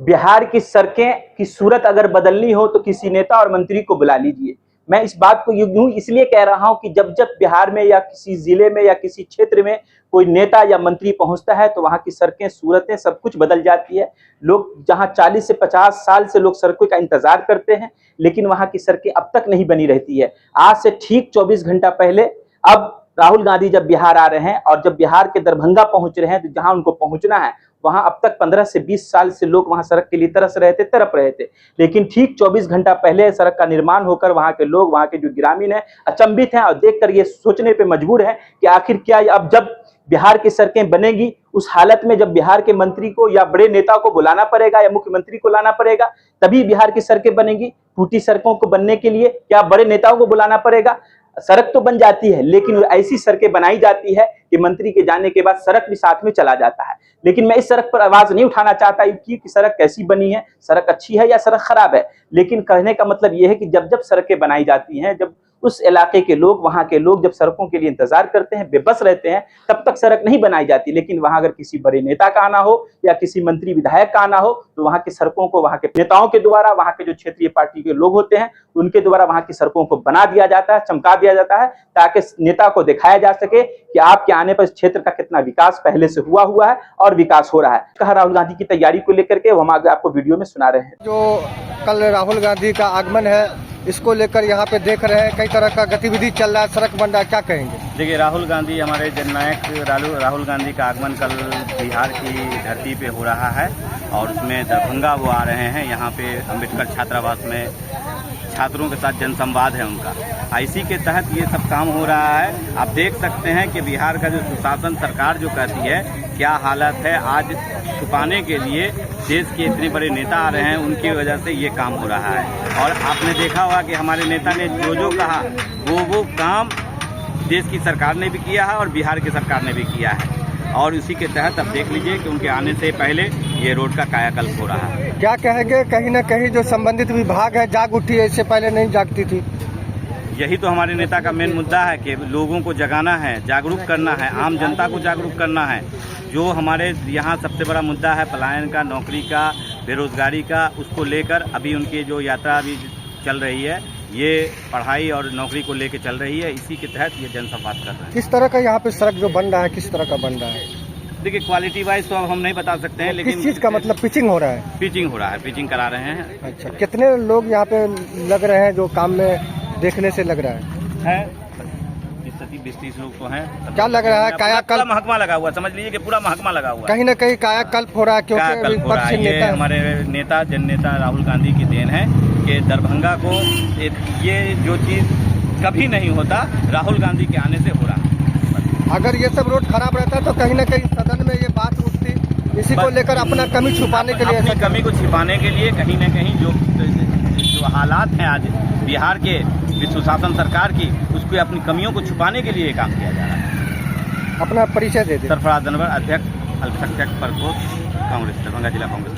बिहार की सड़कें की सूरत अगर बदलनी हो तो किसी नेता और मंत्री को बुला लीजिए। मैं इस बात को यूं इसलिए कह रहा हूं कि जब जब बिहार में या किसी जिले में या किसी क्षेत्र में कोई नेता या मंत्री पहुंचता है तो वहां की सड़कें, सूरतें, सब कुछ बदल जाती है। लोग जहां 40 से 50 साल से लोग सड़कों का इंतजार करते हैं, लेकिन वहां की सड़कें अब तक नहीं बनी रहती है। आज से ठीक 24 घंटा पहले अब राहुल गांधी जब बिहार आ रहे हैं और जब बिहार के दरभंगा पहुंच रहे हैं, तो जहां उनको पहुंचना है वहां अब तक 15 से 20 साल से लोग वहां सड़क के लिए तरप रहे थे। लेकिन ठीक 24 घंटा पहले सड़क का निर्माण होकर वहां के लोग, वहां के जो ग्रामीण हैं, अचंभित हैं और देखकर ये सोचने पे मजबूर हैं कि आखिर क्या अब जब बिहार की सड़कें बनेगी, उस हालत में जब बिहार के मंत्री को या बड़े नेता को बुलाना पड़ेगा या मुख्यमंत्री को लाना पड़ेगा, तभी बिहार की सड़कें बनेंगी। टूटी सड़कों को बनने के लिए क्या बड़े नेताओं को बुलाना पड़ेगा? सड़क तो बन जाती है, लेकिन ऐसी सड़कें बनाई जाती है कि मंत्री के जाने के बाद सड़क भी साथ में चला जाता है। लेकिन मैं इस सड़क पर आवाज नहीं उठाना चाहता कि सड़क कैसी बनी है, सड़क अच्छी है या सड़क खराब है, लेकिन कहने का मतलब यह है कि जब जब सड़कें बनाई जाती हैं, जब उस इलाके के लोग, वहां के लोग जब सड़कों के लिए इंतजार करते हैं, बेबस रहते हैं, तब तक सड़क नहीं बनाई जाती। लेकिन वहां अगर किसी बड़े नेता का आना हो या किसी मंत्री विधायक का आना हो, तो वहां की सड़कों को वहां के नेताओं के द्वारा, वहां के जो क्षेत्रीय पार्टी के लोग होते हैं उनके द्वारा वहां की सड़कों को बना दिया जाता है, चमका दिया जाता है, ताकि नेता को दिखाया जा सके कि आपके आने पर इस क्षेत्र का कितना विकास पहले से हुआ है और विकास हो रहा है। कहा राहुल गांधी की तैयारी को लेकर के हम आगे आपको वीडियो में सुना रहे हैं। जो कल राहुल गांधी का आगमन है, इसको लेकर यहाँ पे देख रहे हैं कई तरह का गतिविधि चल रहा है, सड़क बन रहा है, क्या कहेंगे? देखिए, राहुल गांधी, हमारे जननायक राहुल गांधी का आगमन कल बिहार की धरती पे हो रहा है और उसमें दरभंगा वो आ रहे हैं। यहाँ पे अम्बेडकर छात्रावास में छात्रों के साथ जनसंवाद है उनका। इसी के तहत ये सब काम हो रहा है। आप देख सकते हैं कि बिहार का जो सुशासन सरकार जो कहती है, क्या हालत है। आज छुपाने के लिए देश के इतने बड़े नेता आ रहे हैं, उनकी वजह से ये काम हो रहा है। और आपने देखा होगा कि हमारे नेता ने जो कहा वो काम देश की सरकार ने भी किया है और बिहार की सरकार ने भी किया है। और उसी के तहत अब देख लीजिए कि उनके आने से पहले ये रोड का कायाकल्प हो रहा है। क्या कहेंगे, कहीं ना कहीं जो संबंधित विभाग है जाग उठी है, इससे पहले नहीं जागती थी? यही तो हमारे नेता का मेन मुद्दा है कि लोगों को जगाना है, जागरूक करना है, आम जनता को जागरूक करना है। जो हमारे यहाँ सबसे बड़ा मुद्दा है पलायन का, नौकरी का, बेरोजगारी का, उसको लेकर अभी उनकी जो यात्रा अभी चल रही है, ये पढ़ाई और नौकरी को लेकर चल रही है। इसी के तहत ये जनसंवाद कर रहे हैं। किस तरह का यहाँ पे सड़क जो बन रहा है, किस तरह का बन रहा है? देखिए, क्वालिटी वाइज तो अब हम नहीं बता सकते हैं, लेकिन किस चीज़ का मतलब पिचिंग हो रहा है? पिचिंग हो रहा है, पिचिंग करा रहे हैं। अच्छा, कितने लोग यहाँ पे लग रहे हैं जो काम में देखने से लग रहा है? 20-30 लोग तो हैं। क्या लग रहा है? कायाकल्प महकमा लगा हुआ, समझ लीजिए कि पूरा महकमा लगा हुआ, कहीं ना कहीं कायाकल्प हो रहा है, क्योंकि ये हमारे नेता, जननेता राहुल गांधी की देन है कि दरभंगा को ये जो चीज कभी नहीं होता, राहुल गांधी के आने से हो रहा है। अगर ये सब रोड खराब रहता तो कहीं ना कहीं सदन में ये बात उठती, इसी को लेकर अपना कमी छुपाने के लिए, अपनी कमी को छिपाने के लिए कहीं ना कहीं जो हालात हैं आज बिहार के सुशासन सरकार की, उसको अपनी कमियों को छुपाने के लिए काम किया जा रहा है। अपना परिचय दे दें। सरफराज अनवर, अध्यक्ष अल्पसंख्यक प्रकोष्ठ कांग्रेस, दरभंगा जिला कांग्रेस।